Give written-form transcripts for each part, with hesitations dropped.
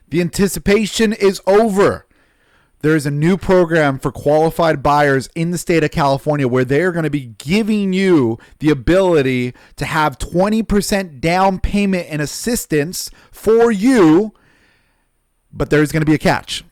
The anticipation is over. There is a new program for qualified buyers in the state of California where they're going to be giving you the ability to have 20% down payment and assistance for you, but there's going to be a catch.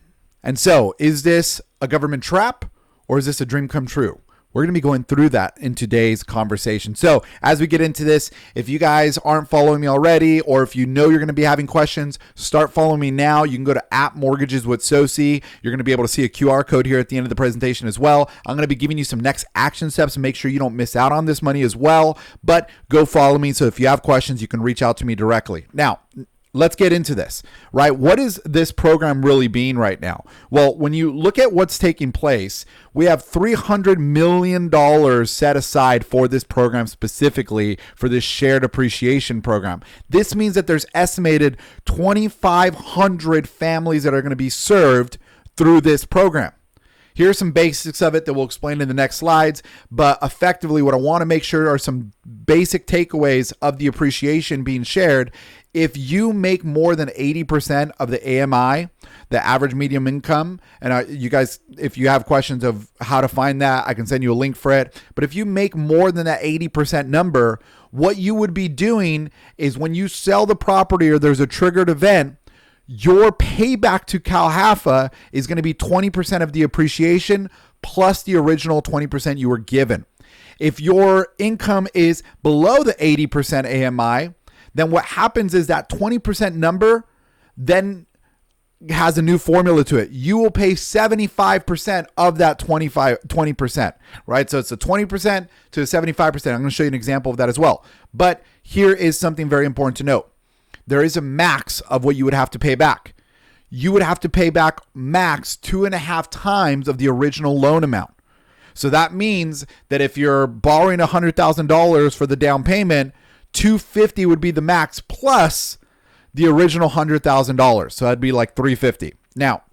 And so, is this a government trap or is this a dream come true? We're going to be going through that in today's conversation. So as we get into this, if you guys aren't following me already, or if you know you're going to be having questions, start following me now. You can go to App Mortgages with Soci. You're going to be able to see a QR code here at the end of the presentation as well. I'm going to be giving you some next action steps to make sure you don't miss out on this money as well. But go follow me. So if you have questions, you can reach out to me directly. Now, let's get into this, right? What is this program really being right now? Well, when you look at what's taking place, we have $300 million set aside for this program, specifically for this shared appreciation program. This means that there's estimated 2,500 families that are going to be served through this program. Here are some basics of it that we'll explain in the next slides, but effectively what I want to make sure are some basic takeaways of the appreciation being shared. If you make more than 80% of the AMI, the average median income, and you guys, if you have questions of how to find that, I can send you a link for it. But if you make more than that 80% number, what you would be doing is when you sell the property or there's a triggered event, your payback to CalHFA is going to be 20% of the appreciation plus the original 20% you were given. If your income is below the 80% AMI, then what happens is that 20% number then has a new formula to it. You will pay 75% of that 20%, right? So it's a 20% to a 75%. I'm going to show you an example of that as well. But here is something very important to note. There is a max of what you would have to pay back. You would have to pay back max 2.5 times of the original loan amount. So that means that if you're borrowing $100,000 for the down payment, $250 would be the max plus the original $100,000. So that'd be like $350. Now,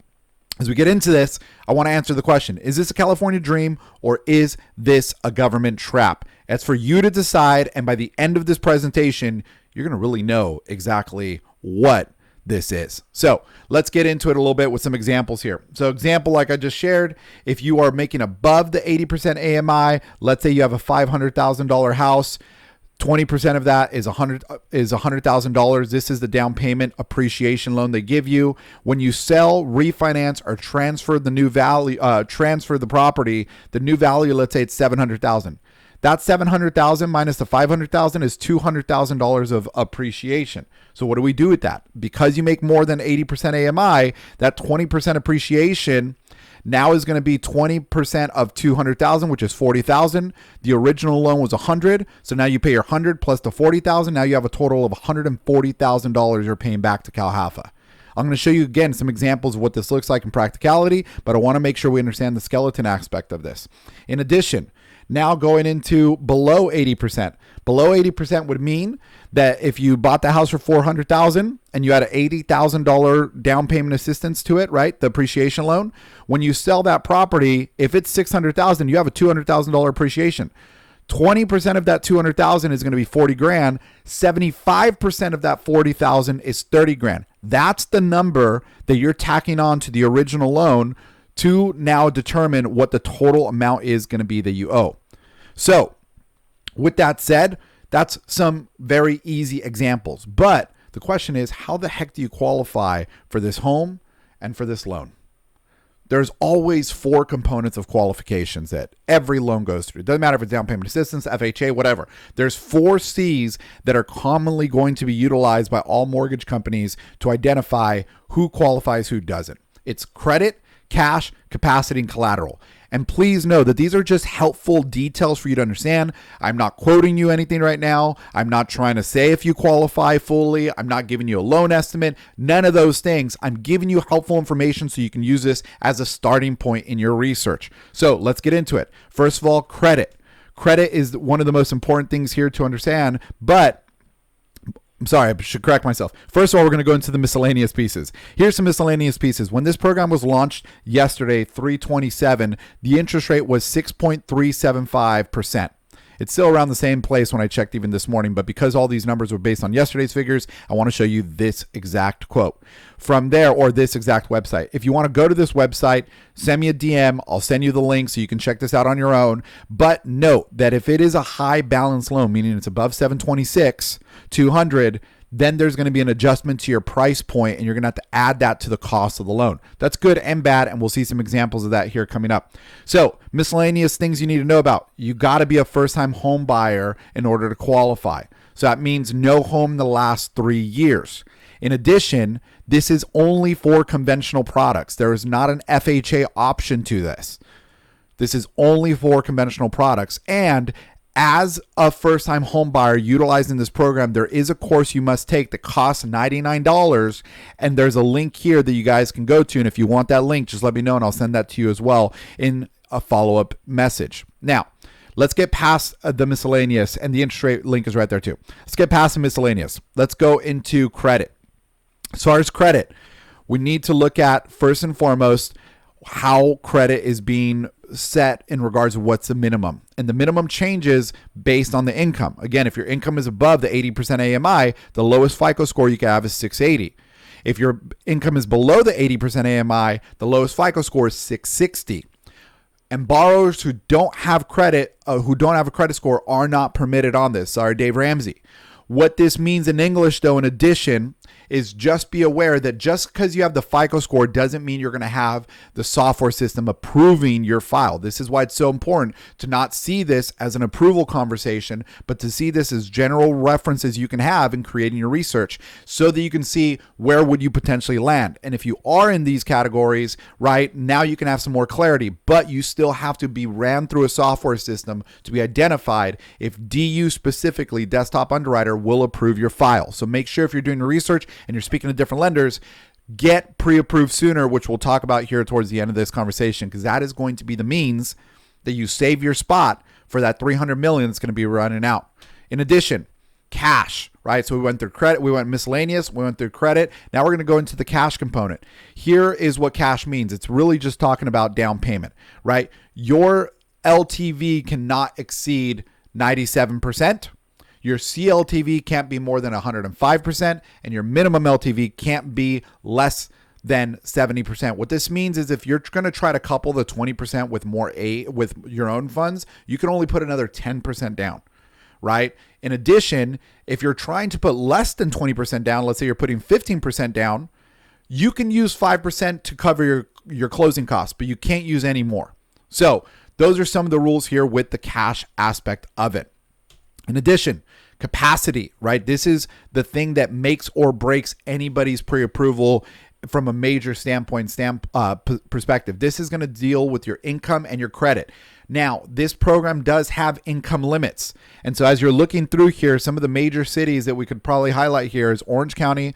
as we get into this, I want to answer the question, is this a California dream or is this a government trap? It's for you to decide. And by the end of this presentation, you're going to really know exactly what this is. So let's get into it a little bit with some examples here. So example, like I just shared, if you are making above the 80% AMI, let's say you have a $500,000 house, 20% of that is $100,000. This is the down payment appreciation loan they give you. When you sell, refinance, or transfer the new value, transfer the property, the new value, let's say it's $700,000. That $700,000 minus the $500,000 is $200,000 of appreciation. So what do we do with that? Because you make more than 80% AMI, that 20% appreciation now is going to be 20% of 200,000, which is 40,000. The original loan was 100, so now you pay your 100 plus the 40,000. Now you have a total of $140,000 you're paying back to CalHFA. I'm going to show you again some examples of what this looks like in practicality, but I want to make sure we understand the skeleton aspect of this. In addition, now going into below 80%. Below 80% would mean that if you bought the house for $400,000 and you had an $80,000 down payment assistance to it, right? The appreciation loan. When you sell that property, if it's $600,000, you have a $200,000 appreciation. 20% of that $200,000 is going to be $40,000. 75% of that $40,000 is $30,000. That's the number that you're tacking on to the original loan to now determine what the total amount is going to be that you owe. So with that said, that's some very easy examples. But the question is, how the heck do you qualify for this home and for this loan? There's always 4 components of qualifications that every loan goes through. It doesn't matter if it's down payment assistance, FHA, whatever. There's 4 C's that are commonly going to be utilized by all mortgage companies to identify who qualifies, who doesn't. It's credit, cash, capacity, and collateral. And please know that these are just helpful details for you to understand. I'm not quoting you anything right now. I'm not trying to say if you qualify fully. I'm not giving you a loan estimate. None of those things. I'm giving you helpful information so you can use this as a starting point in your research. So let's get into it. First of all, credit. Credit is one of the most important things here to understand, but I'm sorry, I should correct myself. First of all, we're going to go into the miscellaneous pieces. Here's some miscellaneous pieces. When this program was launched yesterday, 3/27, the interest rate was 6.375%. It's still around the same place when I checked even this morning, but because all these numbers were based on yesterday's figures, I want to show you this exact quote from there, or this exact website. If you want to go to this website, send me a DM. I'll send you the link so you can check this out on your own. But note that if it is a high balance loan, meaning it's above 726, 200, then there's going to be an adjustment to your price point, and you're going to have to add that to the cost of the loan. That's good and bad, and we'll see some examples of that here coming up. So miscellaneous things you need to know about. You got to be a first-time home buyer in order to qualify. So that means no home in the last 3 years. In addition, this is only for conventional products. There is not an FHA option to this. This is only for conventional products. And as a first-time home buyer utilizing this program, there is a course you must take that costs $99. And there's a link here that you guys can go to. And if you want that link, just let me know and I'll send that to you as well in a follow-up message. Now, let's get past the miscellaneous, and the interest rate link is right there too. Let's get past the miscellaneous. Let's go into credit. As far as credit, we need to look at, first and foremost, how credit is being set in regards to what's the minimum. And the minimum changes based on the income. Again, if your income is above the 80% AMI, the lowest FICO score you can have is 680. If your income is below the 80% AMI, the lowest FICO score is 660. And borrowers who don't have credit, who don't have a credit score, are not permitted on this. Sorry, Dave Ramsey. What this means in English, though, in addition, is just be aware that just because you have the FICO score doesn't mean you're going to have the software system approving your file. This is why it's so important to not see this as an approval conversation, but to see this as general references you can have in creating your research so that you can see where would you potentially land. And if you are in these categories, right, now you can have some more clarity, but you still have to be ran through a software system to be identified if DU specifically, Desktop Underwriter, will approve your file. So make sure if you're doing your research and you're speaking to different lenders, get pre-approved sooner, which we'll talk about here towards the end of this conversation, because that is going to be the means that you save your spot for that $300 million that's going to be running out. In addition, cash, right? So we went through credit, we went miscellaneous, we went through credit. Now we're going to go into the cash component. Here is what cash means. It's really just talking about down payment, right? Your LTV cannot exceed 97%. Your CLTV can't be more than 105%, and your minimum LTV can't be less than 70%. What this means is if you're going to try to couple the 20% with your own funds, you can only put another 10% down, right? In addition, if you're trying to put less than 20% down, let's say you're putting 15% down, you can use 5% to cover your closing costs, but you can't use any more. So those are some of the rules here with the cash aspect of it. In addition, capacity, right? This is the thing that makes or breaks anybody's pre-approval from a major perspective. This is going to deal with your income and your credit. Now, this program does have income limits. And so as you're looking through here, some of the major cities that we could probably highlight here is Orange County,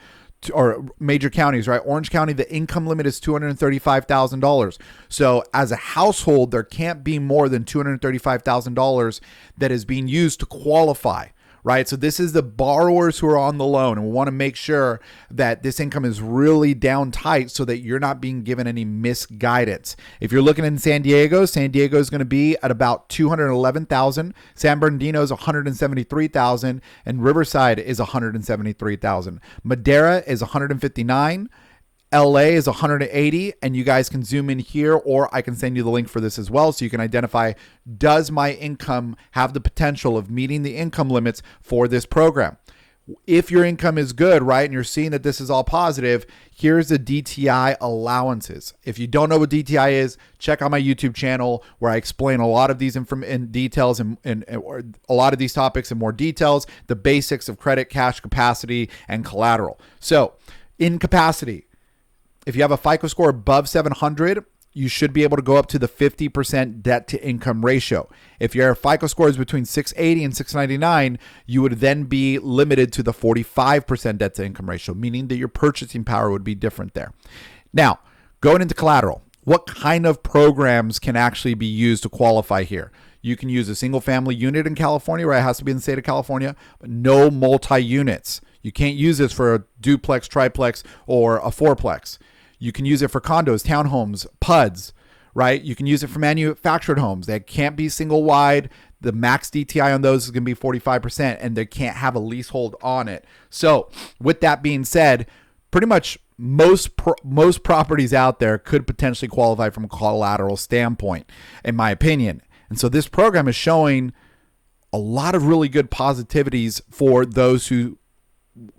or major counties, right? Orange County, the income limit is $235,000. So as a household, there can't be more than $235,000 that is being used to qualify, right? So this is the borrowers who are on the loan, and we want to make sure that this income is really down tight so that you're not being given any misguidance. If you're looking in San Diego is going to be at about $211,000. San Bernardino is $173,000, and Riverside is $173,000. Madera is $159,000. LA is $180,000, and you guys can zoom in here, or I can send you the link for this as well so you can identify, does my income have the potential of meeting the income limits for this program? If your income is good, right, and you're seeing that this is all positive, here's the DTI allowances. If you don't know what DTI is, check out my YouTube channel where I explain a lot of these details and a lot of these topics in more details, the basics of credit, cash, capacity, and collateral. So in capacity, if you have a FICO score above 700, you should be able to go up to the 50% debt to income ratio. If your FICO score is between 680 and 699, you would then be limited to the 45% debt to income ratio, meaning that your purchasing power would be different there. Now, going into collateral, what kind of programs can actually be used to qualify here? You can use a single family unit in California, where it has to be in the state of California, but no multi-units. You can't use this for a duplex, triplex, or a fourplex. You can use it for condos, townhomes, PUDs, right? You can use it for manufactured homes that can't be single wide. The max DTI on those is going to be 45%, and they can't have a leasehold on it. So with that being said, pretty much most properties out there could potentially qualify from a collateral standpoint, in my opinion. And so this program is showing a lot of really good positivities for those who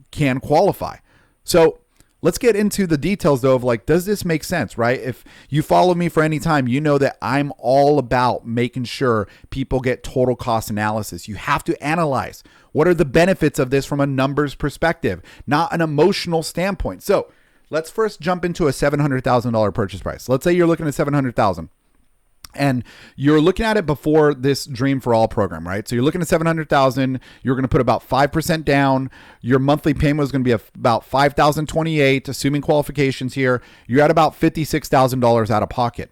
can qualify. So let's get into the details though of like, does this make sense, right? If you follow me for any time, you know that I'm all about making sure people get total cost analysis. You have to analyze what are the benefits of this from a numbers perspective, not an emotional standpoint. So let's first jump into a $700,000 purchase price. Let's say you're looking at $700,000. And you're looking at it before this Dream for All program, right? So you're looking at $700,000. You're going to put about 5% down. Your monthly payment is going to be about $5,028, assuming qualifications here. You're at about $56,000 out of pocket.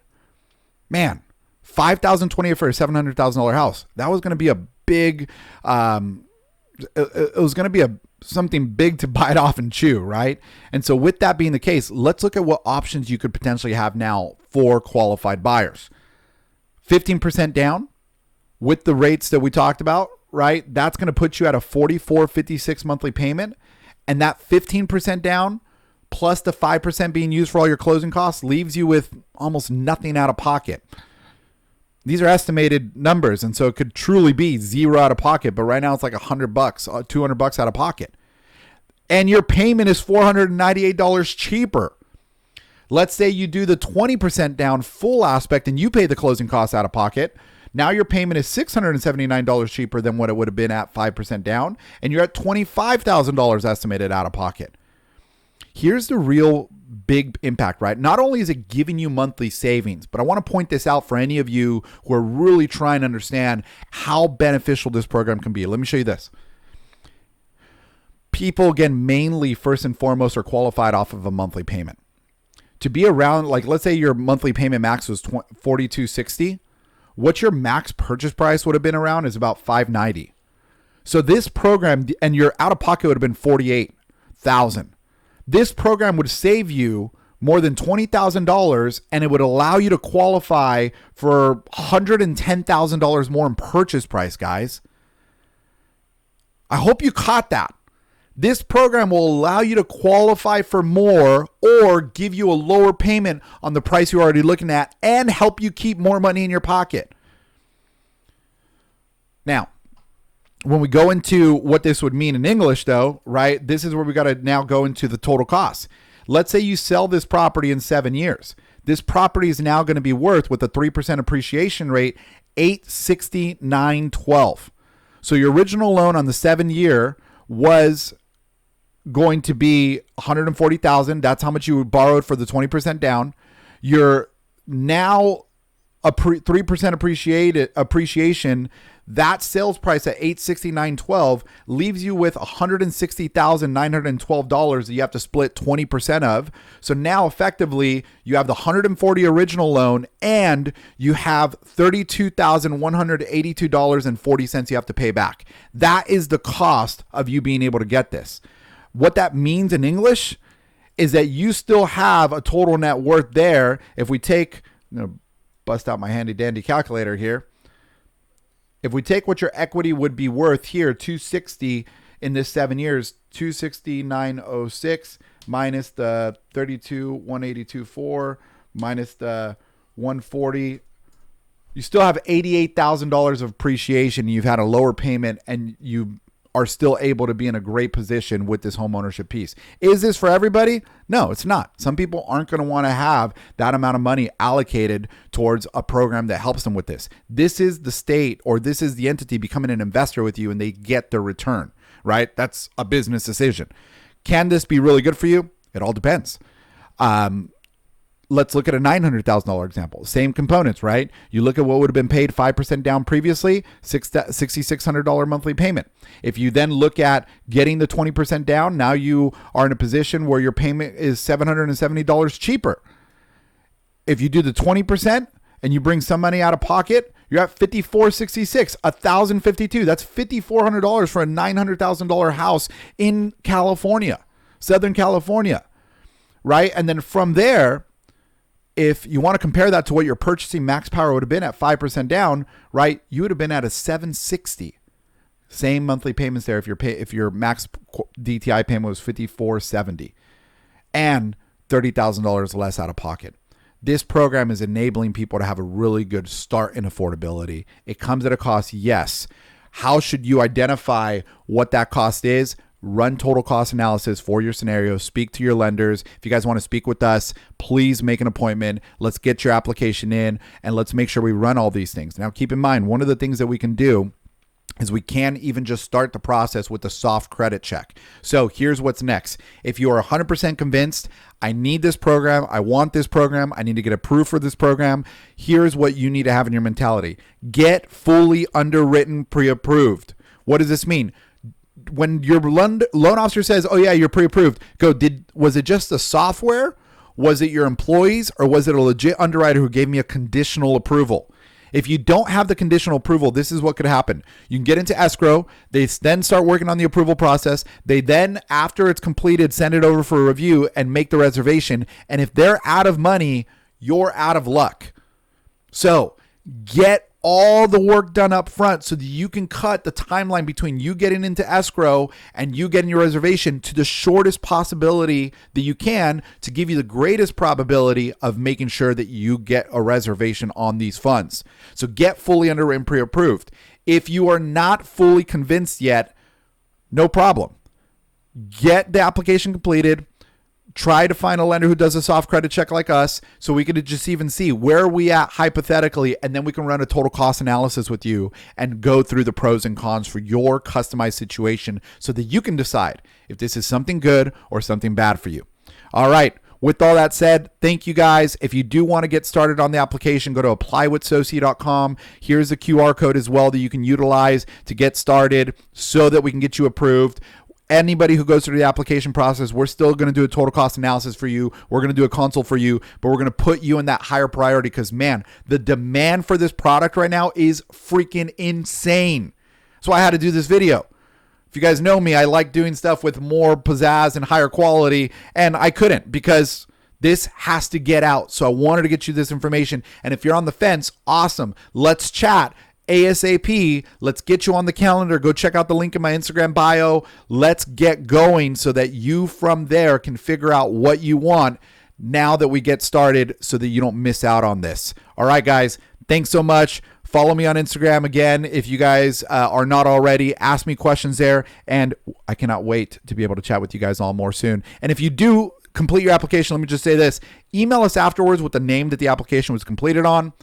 Man, $5,028 for a $700,000 house. That was going to be a big. It was going to be something big to bite off and chew, right? And so, with that being the case, let's look at what options you could potentially have now for qualified buyers. 15% down with the rates that we talked about, right? That's going to put you at a $44.56 monthly payment. And that 15% down plus the 5% being used for all your closing costs leaves you with almost nothing out of pocket. These are estimated numbers. And so it could truly be zero out of pocket. But right now it's like $100, $200 out of pocket. And your payment is $498 cheaper. Let's say you do the 20% down full aspect and you pay the closing costs out of pocket. Now your payment is $679 cheaper than what it would have been at 5% down. And you're at $25,000 estimated out of pocket. Here's the real big impact, right? Not only is it giving you monthly savings, but I want to point this out for any of you who are really trying to understand how beneficial this program can be. Let me show you this. People, again, mainly first and foremost are qualified off of a monthly payment. To be around, like, let's say your monthly payment max was $42.60. What your max purchase price would have been around is about $590. So this program, and your out of pocket would have been $48,000. This program would save you more than $20,000, and it would allow you to qualify for $110,000 more in purchase price, guys. I hope you caught that. This program will allow you to qualify for more or give you a lower payment on the price you're already looking at and help you keep more money in your pocket. Now, when we go into what this would mean in English, though, right, this is where we got to now go into the total cost. Let's say you sell this property in 7 years. This property is now going to be worth, with a 3% appreciation rate, $869.12. So your original loan on the 7-year was going to be $140,000. That's how much you borrowed for the 20% down. You're now a 3% appreciation. That sales price at $869.12 leaves you with $160,912 that you have to split 20% of. So now effectively you have the $140 original loan and you have $32,182.40 you have to pay back. That is the cost of you being able to get this. What that means in English is that you still have a total net worth there. If we take, I'm going to bust out my handy dandy calculator here. If we take what your equity would be worth here, 260 in this 7 years, 269.06 minus the 32,182.4 minus the 140, you still have $88,000 of appreciation. You've had a lower payment and you are still able to be in a great position with this home ownership piece. Is this for everybody? No, it's not. Some people aren't going to want to have that amount of money allocated towards a program that helps them with this. This is the state, or this is the entity becoming an investor with you and they get their return, right? That's a business decision. Can this be really good for you? It all depends. Let's look at a $900,000 example. Same components, right? You look at what would have been paid 5% down previously, $6,600 monthly payment. If you then look at getting the 20% down, now you are in a position where your payment is $770 cheaper. If you do the 20% and you bring some money out of pocket, you're at $5,466, $1,052. That's $5,400 for a $900,000 house in California, Southern California, right? And then from there, if you want to compare that to what your purchasing max power would have been at 5% down, right? You would have been at a 760. Same monthly payments there if your max DTI payment was 5470 and $30,000 less out of pocket. This program is enabling people to have a really good start in affordability. It comes at a cost, yes. How should you identify what that cost is? Run total cost analysis for your scenario. Speak to your lenders. If you guys want to speak with us, please make an appointment. Let's get your application in and let's make sure we run all these things. Now, keep in mind, one of the things that we can do is we can even just start the process with a soft credit check. So here's what's next. If you are 100% convinced, I need this program, I want this program, I need to get approved for this program, here's what you need to have in your mentality. Get fully underwritten pre-approved. What does this mean? When your loan officer says, oh yeah, you're pre-approved, was it just the software? Was it your employees? Or was it a legit underwriter who gave me a conditional approval? If you don't have the conditional approval, this is what could happen. You can get into escrow. They then start working on the approval process. They then, after it's completed, send it over for a review and make the reservation. And if they're out of money, you're out of luck. So get all the work done up front so that you can cut the timeline between you getting into escrow and you getting your reservation to the shortest possibility that you can to give you the greatest probability of making sure that you get a reservation on these funds. So get fully underwritten pre-approved. If you are not fully convinced yet, no problem. Get the application completed. Try to find a lender who does a soft credit check like us so we could just even see where are we at hypothetically, and then we can run a total cost analysis with you and go through the pros and cons for your customized situation so that you can decide if this is something good or something bad for you. All right. With all that said, thank you guys. If you do want to get started on the application, go to applywithsoci.com. Here's a QR code as well that you can utilize to get started so that we can get you approved. Anybody who goes through the application process, we're still going to do a total cost analysis for you. We're going to do a consult for you, but we're going to put you in that higher priority because, man, the demand for this product right now is freaking insane. That's why I had to do this video. If you guys know me, I like doing stuff with more pizzazz and higher quality, and I couldn't because this has to get out. So I wanted to get you this information. And if you're on the fence, awesome. Let's chat. ASAP. Let's get you on the calendar. Go check out the link in my Instagram bio. Let's get going so that you from there can figure out what you want now that we get started so that you don't miss out on this. All right, guys. Thanks so much. Follow me on Instagram again. If you guys are not already, ask me questions there. And I cannot wait to be able to chat with you guys all more soon. And if you do complete your application, let me just say this. Email us afterwards with the name that the application was completed on.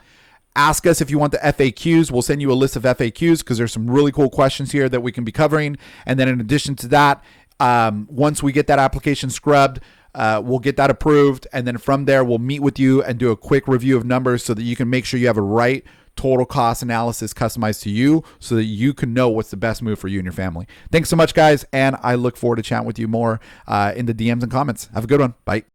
Ask us if you want the FAQs. We'll send you a list of FAQs because there's some really cool questions here that we can be covering. And then in addition to that, once we get that application scrubbed, we'll get that approved. And then from there, we'll meet with you and do a quick review of numbers so that you can make sure you have a right total cost analysis customized to you so that you can know what's the best move for you and your family. Thanks so much, guys. And I look forward to chatting with you more in the DMs and comments. Have a good one. Bye.